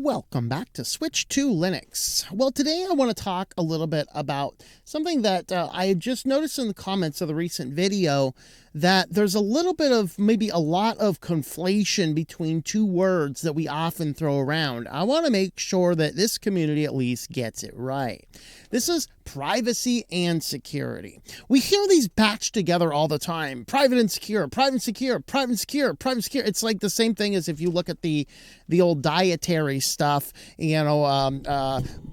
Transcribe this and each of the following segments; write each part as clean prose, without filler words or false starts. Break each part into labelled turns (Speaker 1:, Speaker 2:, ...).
Speaker 1: Welcome back to Switch to Linux. Well, today I want to talk a little bit about something that I just noticed in the comments of the recent video, that there's a little bit of maybe a lot of conflation between two words that we often throw around. I want to make sure that this community at least gets it right. This is privacy and security. We hear these patched together all the time. Private and secure, private and secure, private and secure, private and secure. It's like the same thing as if you look at the old dietary stuff,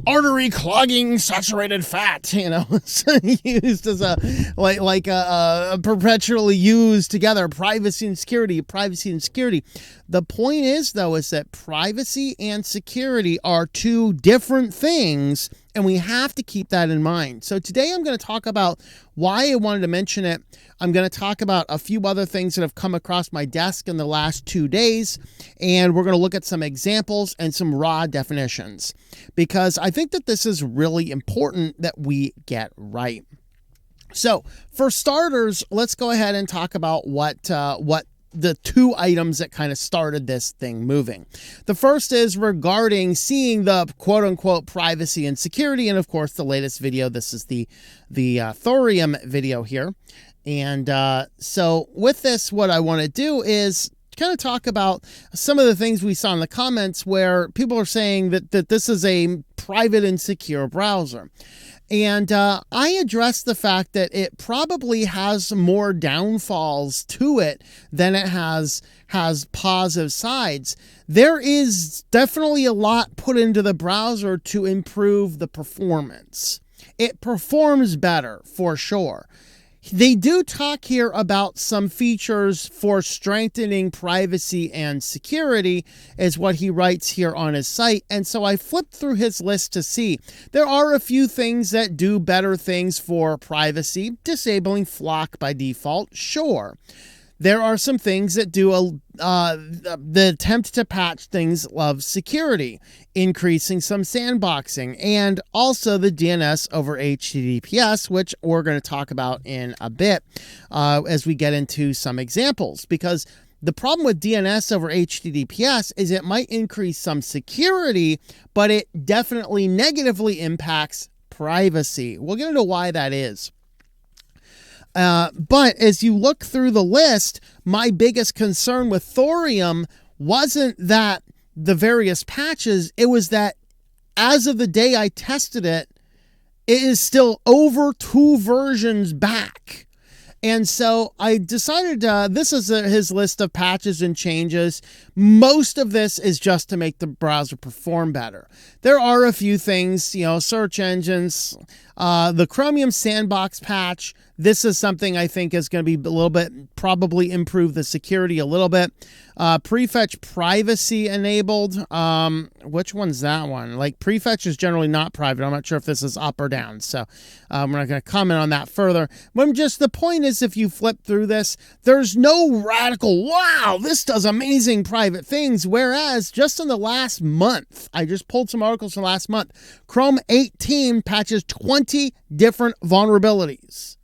Speaker 1: artery clogging saturated fat, used as a perpetually used together, privacy and security, privacy and security. The point is, though, is that privacy and security are two different things, and we have to keep that in mind. So today I'm going to talk about why I wanted to mention it. I'm going to talk about a few other things that have come across my desk in the last 2 days, and we're going to look at some examples and some raw definitions, because I think that this is really important that we get right. So for starters, let's go ahead and talk about what the two items that kind of started this thing moving. The first is regarding seeing the quote-unquote privacy and security, and of course the latest video, this is the Thorium video here. And so with this, what I want to do is kind of talk about some of the things we saw in the comments where people are saying that this is a private and secure browser. And I addressed the fact that it probably has more downfalls to it than it has positive sides. There is definitely a lot put into the browser to improve the performance. It performs better, for sure. They do talk here about some features for strengthening privacy and security, is what he writes here on his site. And so I flipped through his list to see. There are a few things that do better things for privacy. Disabling flock by default, sure. There are some things that do the attempt to patch things of security, increasing some sandboxing, and also the DNS over HTTPS, which we're going to talk about in a bit as we get into some examples. Because the problem with DNS over HTTPS is it might increase some security, but it definitely negatively impacts privacy. We'll get into why that is. But as you look through the list, my biggest concern with Thorium wasn't that the various patches, it was that as of the day I tested it, it is still over 2 versions back. And so I decided, this is his list of patches and changes. Most of this is just to make the browser perform better. There are a few things, search engines, the Chromium sandbox patch. This is something I think is going to be a little bit, probably improve the security a little bit. Prefetch privacy enabled. Which one's that one? Like, prefetch is generally not private. I'm not sure if this is up or down. So we're not going to comment on that further. But just the point is, if you flip through this, there's no radical, wow, this does amazing private things. Whereas just in the last month, I just pulled some articles from last month, Chrome 18 patches 20 different vulnerabilities.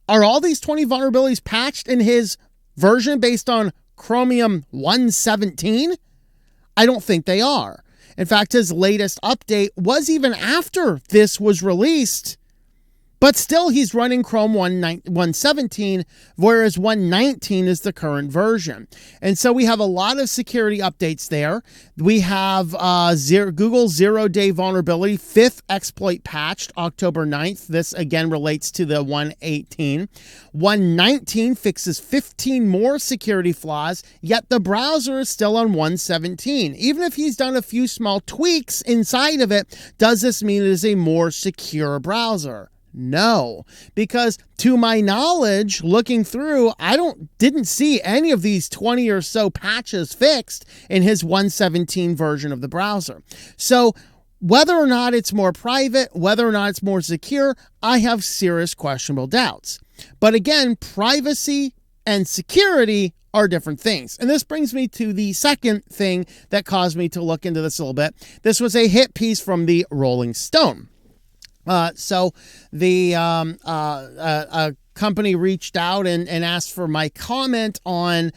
Speaker 1: Are all these 20 vulnerabilities patched in his version based on Chromium 1.17? I don't think they are. In fact, his latest update was even after this was released, but still he's running Chrome 1.17, whereas 1.19 is the current version. And so we have a lot of security updates there. We have Google zero-day vulnerability, 5th exploit patched October 9th. This again relates to the 1.18. 1.19 fixes 15 more security flaws, yet the browser is still on 1.17. Even if he's done a few small tweaks inside of it, does this mean it is a more secure browser? No, because to my knowledge, looking through, didn't see any of these 20 or so patches fixed in his 1.17 version of the browser. So whether or not it's more private, whether or not it's more secure, I have serious questionable doubts. But again, privacy and security are different things. And this brings me to the second thing that caused me to look into this a little bit. This was a hit piece from the Rolling Stone. So the a company reached out and asked for my comment on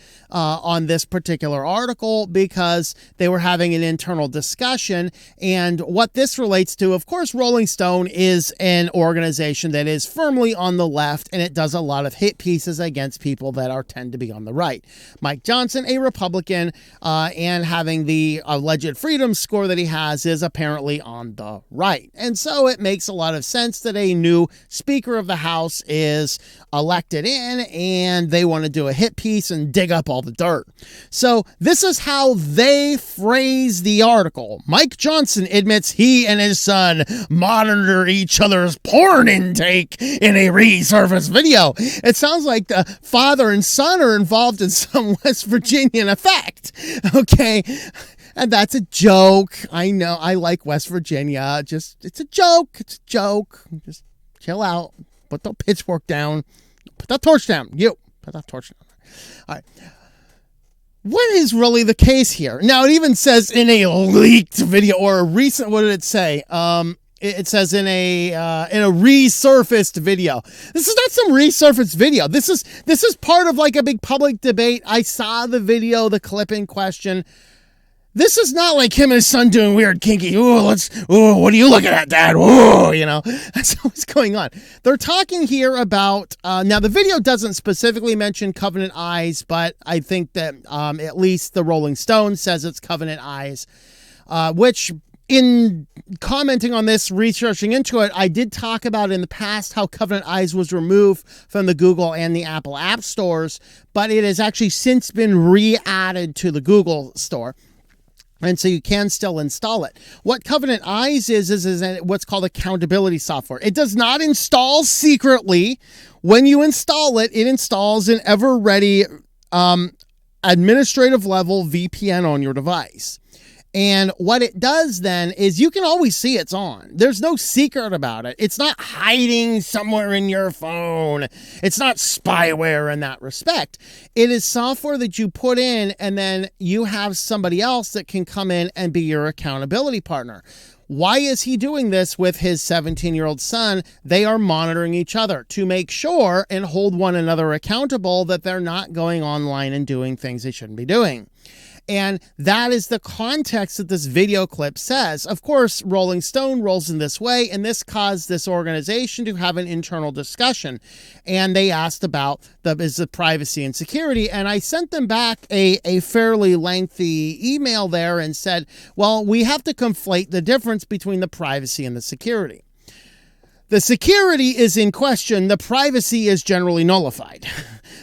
Speaker 1: this particular article because they were having an internal discussion. And what this relates to, of course, Rolling Stone is an organization that is firmly on the left, and it does a lot of hit pieces against people that tend to be on the right. Mike Johnson, a Republican, and having the alleged freedom score that he has is apparently on the right. And so it makes a lot of sense that a new Speaker of the House is elected in, and they want to do a hit piece and dig up all the dirt. So this is how they phrase the article. Mike Johnson admits he and his son monitor each other's porn intake in a resurfaced video. It sounds like the father and son are involved in some West Virginian effect. Okay. And that's a joke. I know. I like West Virginia. It's a joke. It's a joke. Just chill out. Put the pitchfork down. Put that torch down. Put that torch down. All right. What is really the case here? Now, it even says in a leaked video or a recent, what did it say? It says in a resurfaced video. This is not some resurfaced video. This is part of like a big public debate. I saw the video, the clip in question. This is not like him and his son doing weird kinky. What are you looking at, Dad? That's what's going on. They're talking here about, now the video doesn't specifically mention Covenant Eyes, but I think that at least the Rolling Stone says it's Covenant Eyes, which in commenting on this, researching into it, I did talk about in the past how Covenant Eyes was removed from the Google and the Apple app stores, but it has actually since been re-added to the Google store. And so you can still install it. What Covenant Eyes is what's called accountability software. It does not install secretly. When you install it, it installs an ever-ready administrative level VPN on your device. And what it does then is you can always see it's on. There's no secret about it. It's not hiding somewhere in your phone. It's not spyware in that respect. It is software that you put in, and then you have somebody else that can come in and be your accountability partner. Why is he doing this with his 17-year-old son? They are monitoring each other to make sure and hold one another accountable that they're not going online and doing things they shouldn't be doing. And that is the context that this video clip says. Of course, Rolling Stone rolls in this way, and this caused this organization to have an internal discussion. And they asked about the privacy and security. And I sent them back a fairly lengthy email there and said, well, we have to conflate the difference between the privacy and the security. The security is in question. The privacy is generally nullified.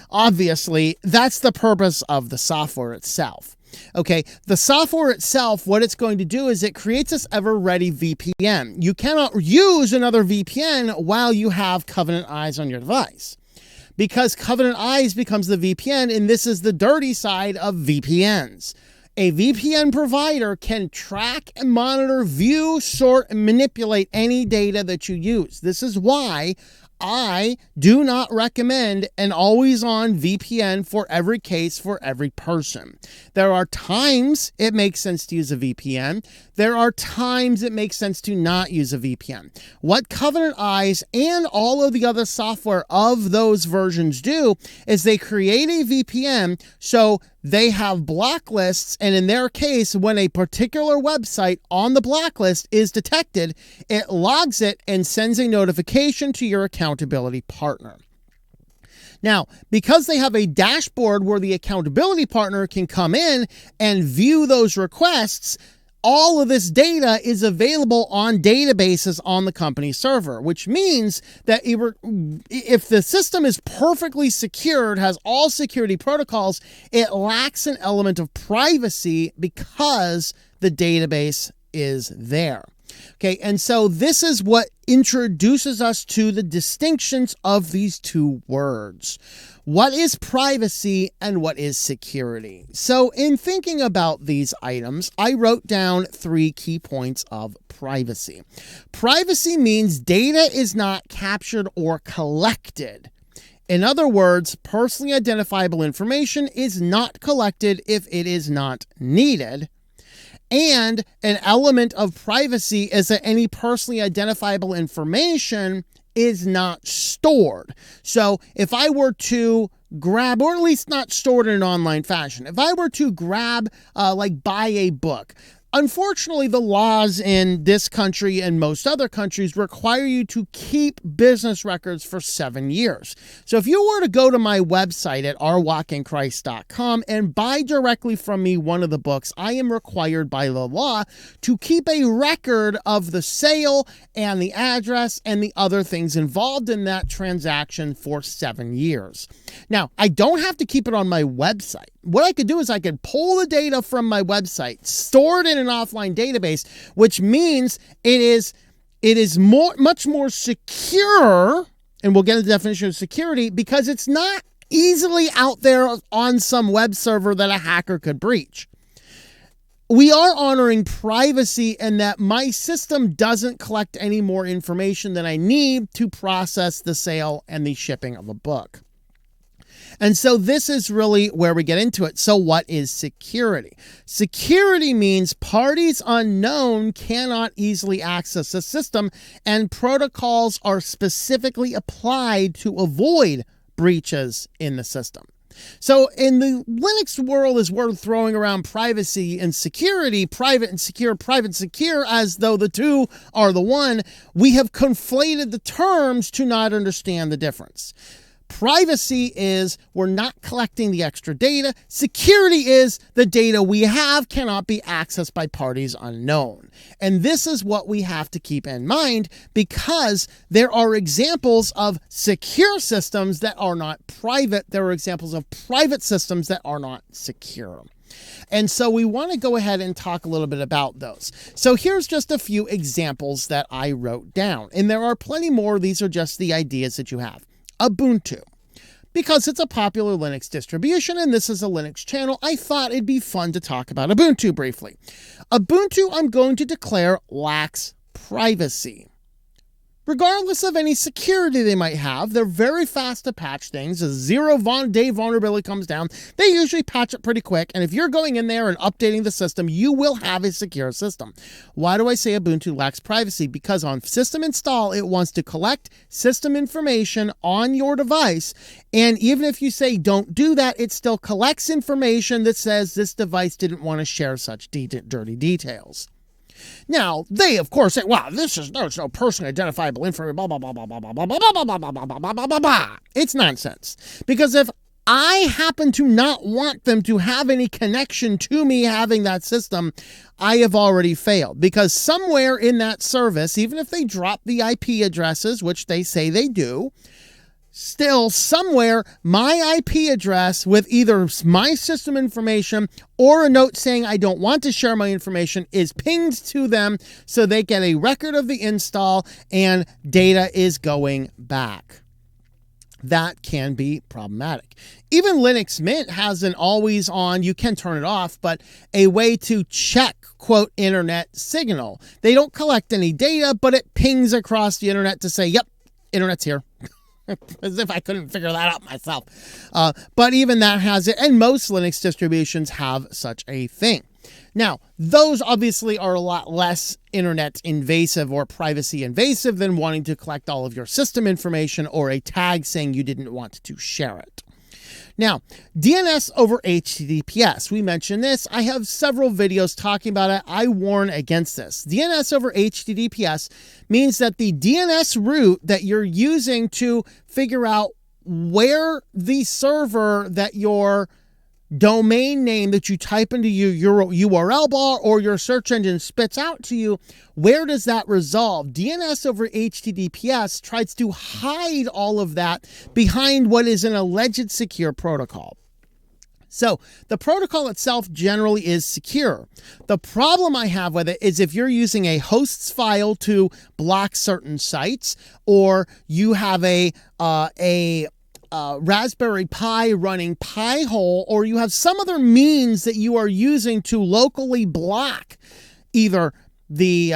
Speaker 1: Obviously, that's the purpose of the software itself. Okay, the software itself, what it's going to do is it creates this ever-ready VPN. You cannot use another VPN while you have Covenant Eyes on your device, because Covenant Eyes becomes the VPN, and this is the dirty side of VPNs. A VPN provider can track and monitor, view, sort, and manipulate any data that you use. This is why I do not recommend an always-on VPN for every case, for every person. There are times it makes sense to use a VPN. There are times it makes sense to not use a VPN. What Covenant Eyes and all of the other software of those versions do is they create a VPN so they have block lists, and in their case, when a particular website on the block list is detected, it logs it and sends a notification to your accountability partner. Now, because they have a dashboard where the accountability partner can come in and view those requests, all of this data is available on databases on the company server, which means that if the system is perfectly secured, has all security protocols, it lacks an element of privacy because the database is there. Okay, and so this is what introduces us to the distinctions of these two words. What is privacy and what is security? So in thinking about these items, I wrote down 3 key points of privacy. Privacy means data is not captured or collected. In other words, personally identifiable information is not collected if it is not needed. And an element of privacy is that any personally identifiable information is not stored. So if I were to grab, or at least not stored in an online fashion, if I were to grab, buy a book, unfortunately, the laws in this country and most other countries require you to keep business records for 7 years. So if you were to go to my website at ourwalkinchrist.com and buy directly from me one of the books, I am required by the law to keep a record of the sale and the address and the other things involved in that transaction for 7 years. Now, I don't have to keep it on my website. What I could do is I could pull the data from my website, store it in an offline database, which means it is much more secure, and we'll get into the definition of security, because it's not easily out there on some web server that a hacker could breach. We are honoring privacy in that my system doesn't collect any more information than I need to process the sale and the shipping of a book. And so this is really where we get into it. So what is security? Security means parties unknown cannot easily access the system, and protocols are specifically applied to avoid breaches in the system. So in the Linux world, as we're throwing around privacy and security, private and secure, as though the two are the one, we have conflated the terms to not understand the difference. Privacy is we're not collecting the extra data. Security is the data we have cannot be accessed by parties unknown. And this is what we have to keep in mind, because there are examples of secure systems that are not private. There are examples of private systems that are not secure. And so we want to go ahead and talk a little bit about those. So here's just a few examples that I wrote down. And there are plenty more. These are just the ideas that you have. Ubuntu. Because it's a popular Linux distribution and this is a Linux channel, I thought it'd be fun to talk about Ubuntu briefly. Ubuntu, I'm going to declare, lacks privacy. Regardless of any security they might have, they're very fast to patch things. A 0-day vulnerability comes down, they usually patch it pretty quick, and if you're going in there and updating the system, you will have a secure system. Why do I say Ubuntu lacks privacy? Because on system install, it wants to collect system information on your device, and even if you say don't do that, it still collects information that says this device didn't want to share such dirty details. Now, they, of course, say, wow, there's no personally identifiable information, blah, blah, blah, blah, blah, blah, blah, blah, blah, blah, blah, blah, blah, blah, blah, blah. It's nonsense. Because if I happen to not want them to have any connection to me having that system, I have already failed. Because somewhere in that service, even if they drop the IP addresses, which they say they do, still somewhere my IP address with either my system information or a note saying I don't want to share my information is pinged to them, so they get a record of the install and data is going back. That can be problematic. Even Linux Mint has an always on, you can turn it off, but a way to check, quote, internet signal. They don't collect any data, but it pings across the internet to say, yep, internet's here. As if I couldn't figure that out myself. But even that has it, and most Linux distributions have such a thing. Now, those obviously are a lot less internet invasive or privacy invasive than wanting to collect all of your system information or a tag saying you didn't want to share it. Now, DNS over HTTPS. We mentioned this. I have several videos talking about it. I warn against this. DNS over HTTPS means that the DNS route that you're using to figure out where the server that your domain name that you type into your URL bar or your search engine spits out to you, where does that resolve? DNS over HTTPS tries to hide all of that behind what is an alleged secure protocol. So the protocol itself generally is secure. The problem I have with it is if you're using a hosts file to block certain sites, or you have a Raspberry Pi running Pi-hole, or you have some other means that you are using to locally block either the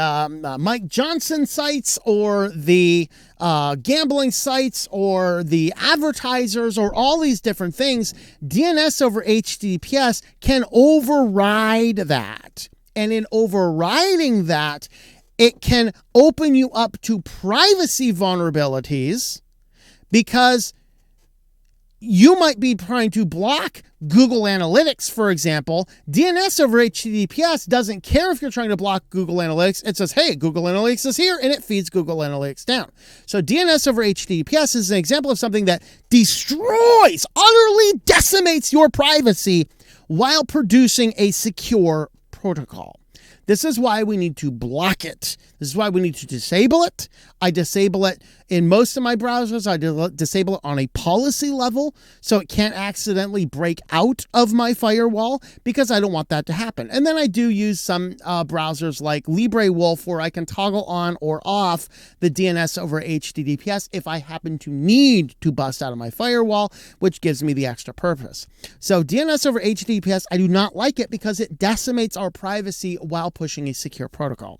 Speaker 1: Mike Johnson sites or the gambling sites or the advertisers or all these different things, DNS over HTTPS can override that. And in overriding that, It can open you up to privacy vulnerabilities because you might be trying to block Google Analytics, for example. DNS over HTTPS doesn't care if you're trying to block Google Analytics. It says, hey, Google Analytics is here, and it feeds Google Analytics down. So DNS over HTTPS is an example of something that destroys, utterly decimates your privacy while producing a secure protocol. This is why we need to block it. This is why we need to disable it. I disable it in most of my browsers. I disable it on a policy level so it can't accidentally break out of my firewall because I don't want that to happen. And then I do use some browsers like LibreWolf where I can toggle on or off the DNS over HTTPS if I happen to need to bust out of my firewall, which gives me the extra purpose. So DNS over HTTPS, I do not like it because it decimates our privacy while pushing a secure protocol.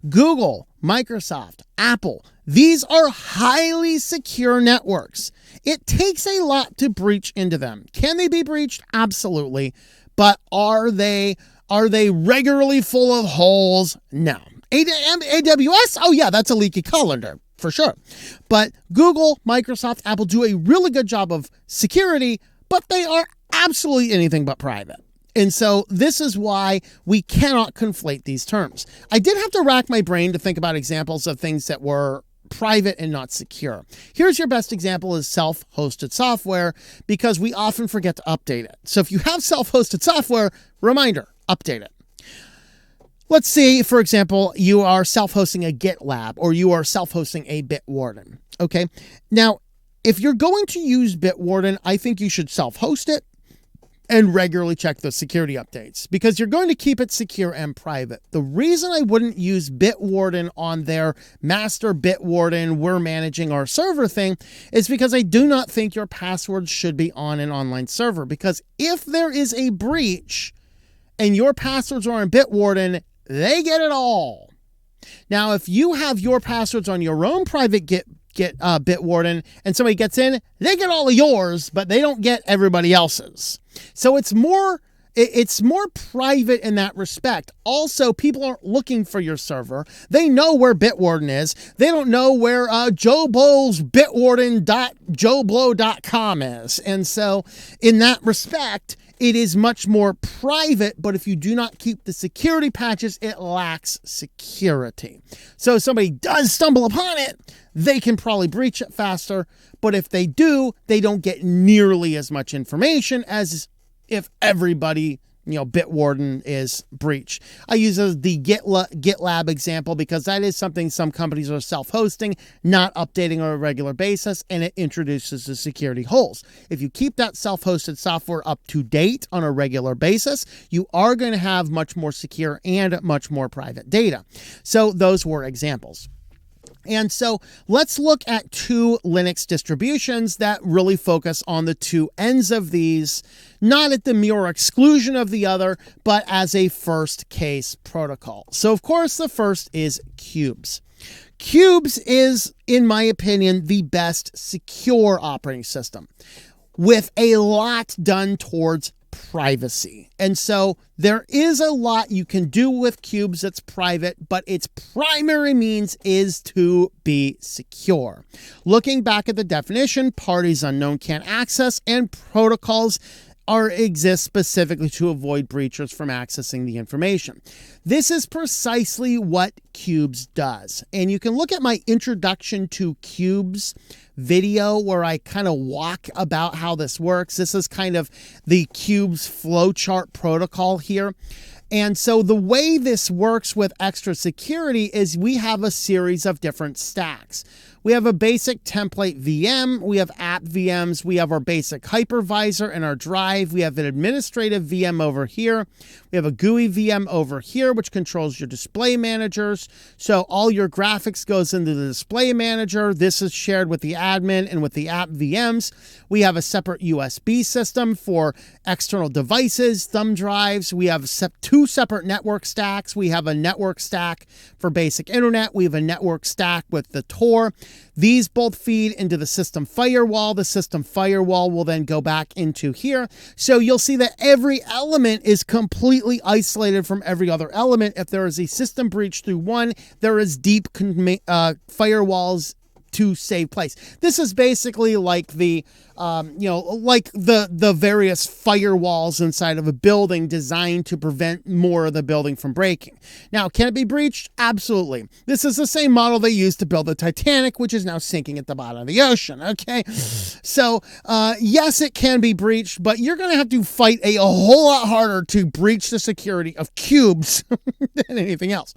Speaker 1: Google, Microsoft, Apple, these are highly secure networks. It takes a lot to breach into them. Can they be breached? Absolutely. But are they regularly full of holes? No. AWS? Oh yeah, that's a leaky colander for sure. But Google, Microsoft, Apple do a really good job of security, but they are absolutely anything but private. And so this is why we cannot conflate these terms. I did have to rack my brain to think about examples of things that were private and not secure. Here's your best example is self-hosted software because we often forget to update it. So if you have self-hosted software, reminder, update it. Let's say, for example, you are self-hosting a GitLab or you are self-hosting a Bitwarden. Okay. Now, if you're going to use Bitwarden, I think you should self-host it and regularly check the security updates because you're going to keep it secure and private. The reason I wouldn't use Bitwarden on their master Bitwarden, we're managing our server thing, is because I do not think your passwords should be on an online server. Because if there is a breach and your passwords are on Bitwarden, they get it all. Now, if you have your passwords on your own private Bitwarden and somebody gets in, they get all of yours, but they don't get everybody else's. So it's more private in that respect. Also, people aren't looking for your server. They know where Bitwarden is. They don't know where Joe Blow's Bitwarden.joeblow.com is. And so in that respect, it is much more private, but if you do not keep the security patches, it lacks security. So if somebody does stumble upon it, they can probably breach it faster. But if they do, they don't get nearly as much information as if everybody, Bitwarden is breached. I use the GitLab example because that is something some companies are self-hosting, not updating on a regular basis, and it introduces the security holes. If you keep that self-hosted software up to date on a regular basis, you are going to have much more secure and much more private data. So those were examples. And so let's look at two Linux distributions that really focus on the two ends of these, not at the mere exclusion of the other, but as a first case protocol. So of course, the first is Qubes. Qubes is, in my opinion, the best secure operating system with a lot done towards privacy. And so there is a lot you can do with Qubes that's private, but its primary means is to be secure. Looking back at the definition, parties unknown can't access, and protocols exist specifically to avoid breachers from accessing the information. This is precisely what Qubes does. And you can look at my introduction to Qubes video where I kind of walk about how this works. This is kind of the Qubes flowchart protocol here. And so the way this works with extra security is we have a series of different stacks. We have a basic template VM, we have app VMs, we have our basic hypervisor and our drive, we have an administrative VM over here, we have a GUI VM over here, which controls your display managers. So all your graphics goes into the display manager. This is shared with the admin and with the app VMs. We have a separate USB system for external devices, thumb drives. We have two two separate network stacks. We have a network stack for basic internet. We have a network stack with the Tor. These both feed into the system firewall. The system firewall will then go back into here. So you'll see that every element is completely isolated from every other element. If there is a system breach through one, there is deep firewalls to save place. This is basically like the like the various firewalls inside of a building designed to prevent more of the building from breaking. Now, can it be breached? Absolutely. This is the same model they used to build the Titanic, which is now sinking at the bottom of the ocean. Okay, so yes, it can be breached, but you're going to have to fight a whole lot harder to breach the security of Qubes than anything else.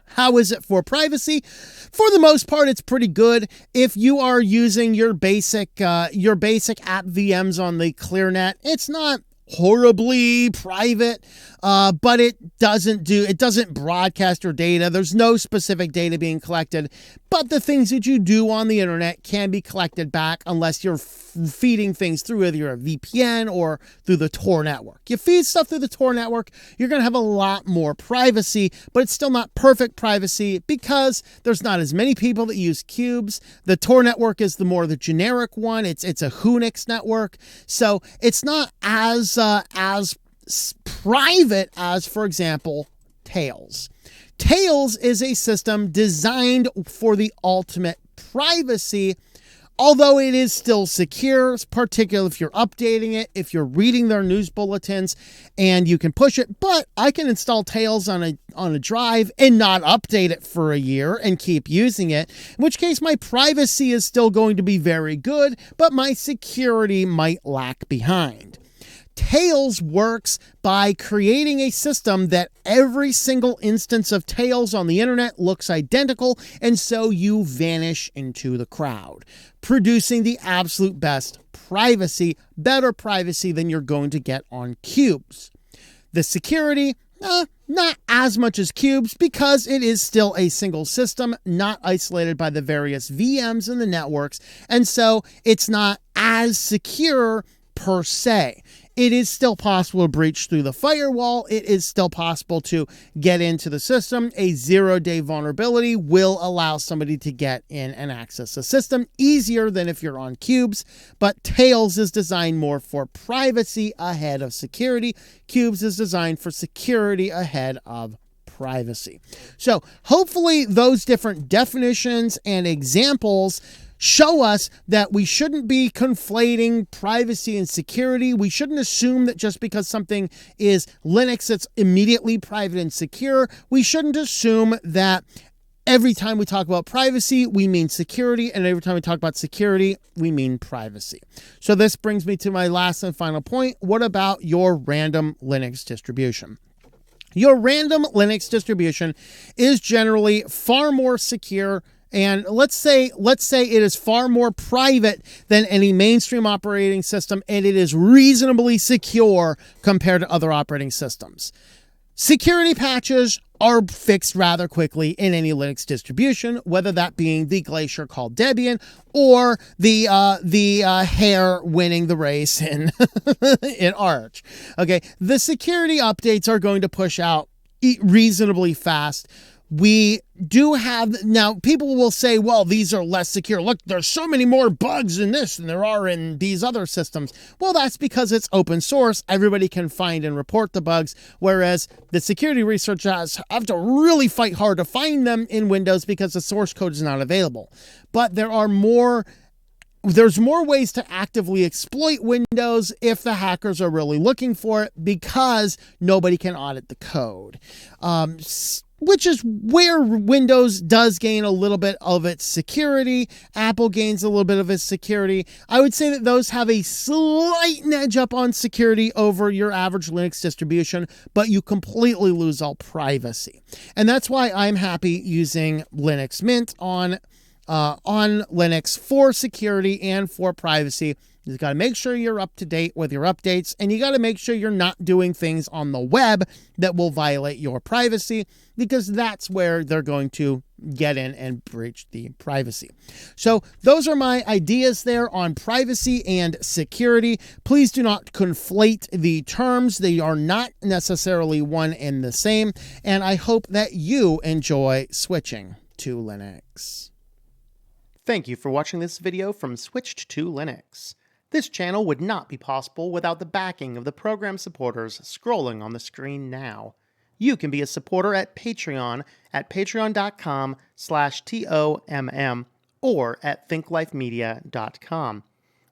Speaker 1: How is it for privacy? For the most part, it's pretty good. If you are using your basic app VMs on the ClearNet, it's not horribly private, but it doesn't broadcast your data. There's no specific data being collected, but the things that you do on the internet can be collected back unless you're feeding things through either a VPN or through the Tor network. You feed stuff through the Tor network, you're going to have a lot more privacy, but it's still not perfect privacy because there's not as many people that use Qubes. The Tor network is the generic one. It's a Unix network, so it's not as private as, for example, Tails. Tails is a system designed for the ultimate privacy, although it is still secure, particularly if you're updating it, if you're reading their news bulletins, and you can push it. But I can install Tails on a drive and not update it for a year and keep using it, in which case my privacy is still going to be very good, but my security might lag behind. Tails works by creating a system that every single instance of Tails on the internet looks identical, and so you vanish into the crowd, producing the absolute best privacy, better privacy than you're going to get on Qubes. The security, not as much as Qubes because it is still a single system, not isolated by the various VMs and the networks, and so it's not as secure per se. It is still possible to breach through the firewall. It is still possible to get into the system. A 0-day vulnerability will allow somebody to get in and access the system easier than if you're on Qubes, but Tails is designed more for privacy ahead of security. Qubes is designed for security ahead of privacy. So hopefully those different definitions and examples show us that we shouldn't be conflating privacy and security. We shouldn't assume that just because something is Linux, it's immediately private and secure. We shouldn't assume that every time we talk about privacy, we mean security, and every time we talk about security, we mean privacy. So this brings me to my last and final point. What about your random Linux distribution? Your random Linux distribution is generally far more secure, and let's say it is far more private than any mainstream operating system, and it is reasonably secure compared to other operating systems. Security patches are fixed rather quickly in any Linux distribution, whether that being the glacier called Debian or the hare winning the race in in Arch. Okay, the security updates are going to push out reasonably fast. We do have, now people will say, well, these are less secure. Look, there's so many more bugs in this than there are in these other systems. Well, that's because it's open source. Everybody can find and report the bugs, whereas the security researchers have to really fight hard to find them in Windows because the source code is not available. But there's more ways to actively exploit Windows if the hackers are really looking for it, because nobody can audit the code. Which is where Windows does gain a little bit of its security. Apple gains a little bit of its security. I would say that those have a slight edge up on security over your average Linux distribution, but you completely lose all privacy. And that's why I'm happy using Linux Mint on Linux for security and for privacy. You got to make sure you're up to date with your updates, and you got to make sure you're not doing things on the web that will violate your privacy, because that's where they're going to get in and breach the privacy. So those are my ideas there on privacy and security. Please do not conflate the terms. They are not necessarily one and the same. And I hope that you enjoy switching to Linux. Thank you for watching this video from Switched to Linux. This channel would not be possible without the backing of the program supporters scrolling on the screen now. You can be a supporter at Patreon at patreon.com/TOMM or at thinklifemedia.com.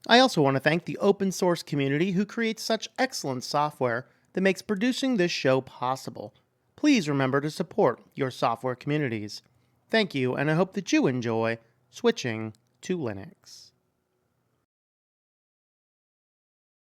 Speaker 1: I also want to thank the open source community who creates such excellent software that makes producing this show possible. Please remember to support your software communities. Thank you, and I hope that you enjoy switching to Linux.